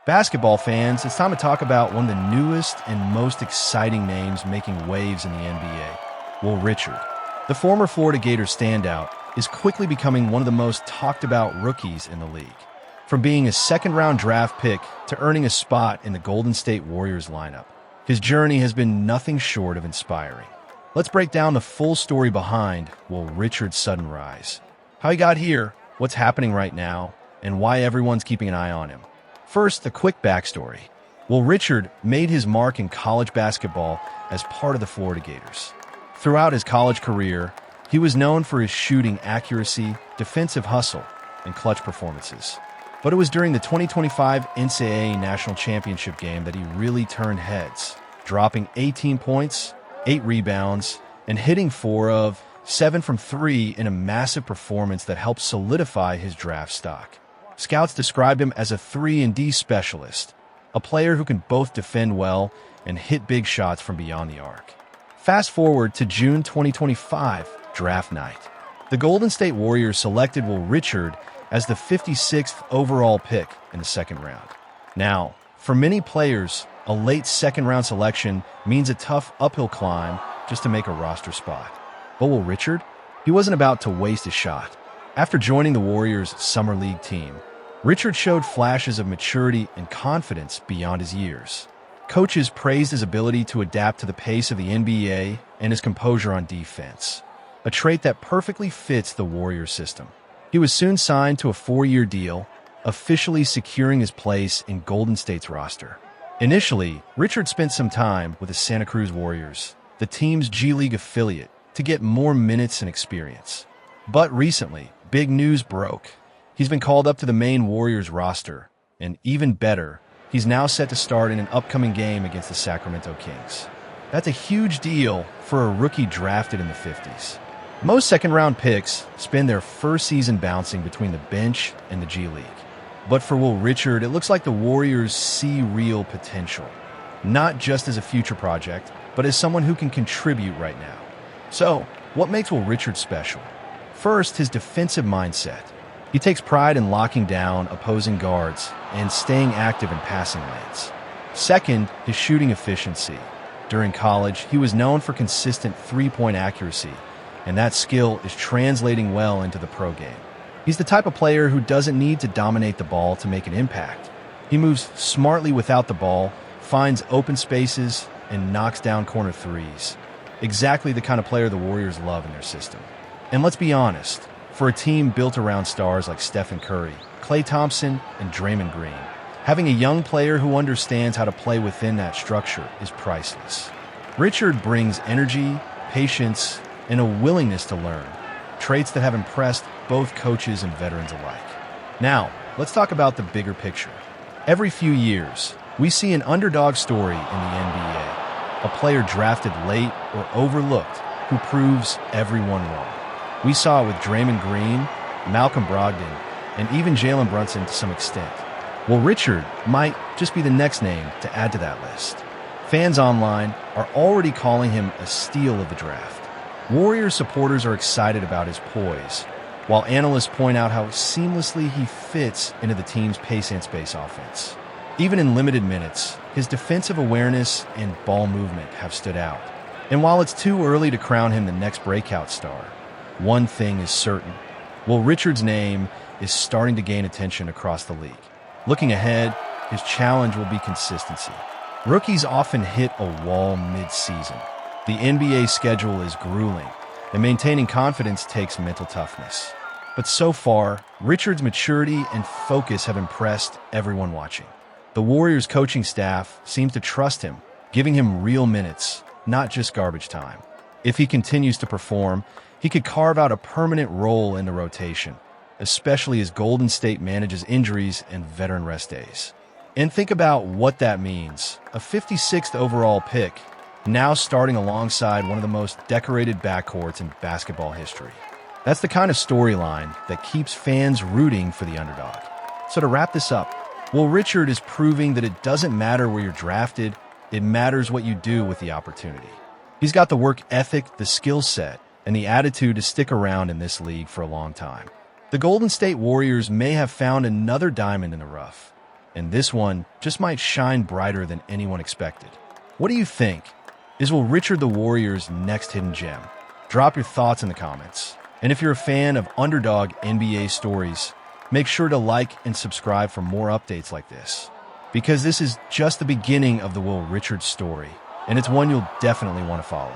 Basketball fans, it's time to talk about one of the newest and most exciting names making waves in the NBA, Will Richard. The former Florida Gators standout is quickly becoming one of the most talked about rookies in the league. From being a second-round draft pick to earning a spot in the Golden State Warriors lineup, his journey has been nothing short of inspiring. Let's break down the full story behind Will Richard's sudden rise. How he got here, what's happening right now, and why everyone's keeping an eye on him. First, a quick backstory. Will Richard made his mark in college basketball as part of the Florida Gators. Throughout his college career, he was known for his shooting accuracy, defensive hustle, and clutch performances. But it was during the 2025 NCAA National Championship game that he really turned heads, dropping 18 points, 8 rebounds, and hitting 4 of 7 from 3 in a massive performance that helped solidify his draft stock. Scouts described him as a 3-and-D specialist, a player who can both defend well and hit big shots from beyond the arc. Fast forward to June 2025, draft night. The Golden State Warriors selected Will Richard as the 56th overall pick in the second round. Now, for many players, a late second-round selection means a tough uphill climb just to make a roster spot. But Will Richard? He wasn't about to waste a shot. After joining the Warriors' Summer League team, Richard showed flashes of maturity and confidence beyond his years. Coaches praised his ability to adapt to the pace of the NBA and his composure on defense, a trait that perfectly fits the Warriors system. He was soon signed to a 4-year deal, officially securing his place in Golden State's roster. Initially, Richard spent some time with the Santa Cruz Warriors, the team's G League affiliate, to get more minutes and experience. But recently, big news broke. He's been called up to the main Warriors roster, and even better, he's now set to start in an upcoming game against the Sacramento Kings. That's a huge deal for a rookie drafted in the 50s. Most second-round picks spend their first season bouncing between the bench and the G League. But for Will Richard, it looks like the Warriors see real potential, not just as a future project, but as someone who can contribute right now. So, what makes Will Richard special? First, his defensive mindset. He takes pride in locking down opposing guards and staying active in passing lanes. Second, his shooting efficiency. During college, he was known for consistent three-point accuracy, and that skill is translating well into the pro game. He's the type of player who doesn't need to dominate the ball to make an impact. He moves smartly without the ball, finds open spaces, and knocks down corner threes. Exactly the kind of player the Warriors love in their system. And let's be honest, for a team built around stars like Stephen Curry, Klay Thompson, and Draymond Green, having a young player who understands how to play within that structure is priceless. Richard brings energy, patience, and a willingness to learn, traits that have impressed both coaches and veterans alike. Now, let's talk about the bigger picture. Every few years, we see an underdog story in the NBA, a player drafted late or overlooked who proves everyone wrong. We saw it with Draymond Green, Malcolm Brogdon, and even Jalen Brunson to some extent. Well, Richard might just be the next name to add to that list. Fans online are already calling him a steal of the draft. Warriors supporters are excited about his poise, while analysts point out how seamlessly he fits into the team's pace and space offense. Even in limited minutes, his defensive awareness and ball movement have stood out. And while it's too early to crown him the next breakout star, one thing is certain. Will Richard's name is starting to gain attention across the league. Looking ahead, his challenge will be consistency. Rookies often hit a wall mid-season. The NBA schedule is grueling, and maintaining confidence takes mental toughness. But so far, Richard's maturity and focus have impressed everyone watching. The Warriors coaching staff seems to trust him, giving him real minutes, not just garbage time. If he continues to perform, he could carve out a permanent role in the rotation, especially as Golden State manages injuries and veteran rest days. And think about what that means. A 56th overall pick, now starting alongside one of the most decorated backcourts in basketball history. That's the kind of storyline that keeps fans rooting for the underdog. So to wrap this up, Will Richard is proving that it doesn't matter where you're drafted, it matters what you do with the opportunity. He's got the work ethic, the skill set, and the attitude to stick around in this league for a long time. The Golden State Warriors may have found another diamond in the rough, And this one just might shine brighter than anyone expected. What do you think? Is Will Richard the Warrior's next hidden gem? Drop your thoughts in the comments. And if you're a fan of underdog NBA stories, make sure to like and subscribe for more updates like this. Because this is just the beginning of the Will Richard story, and it's one you'll definitely want to follow.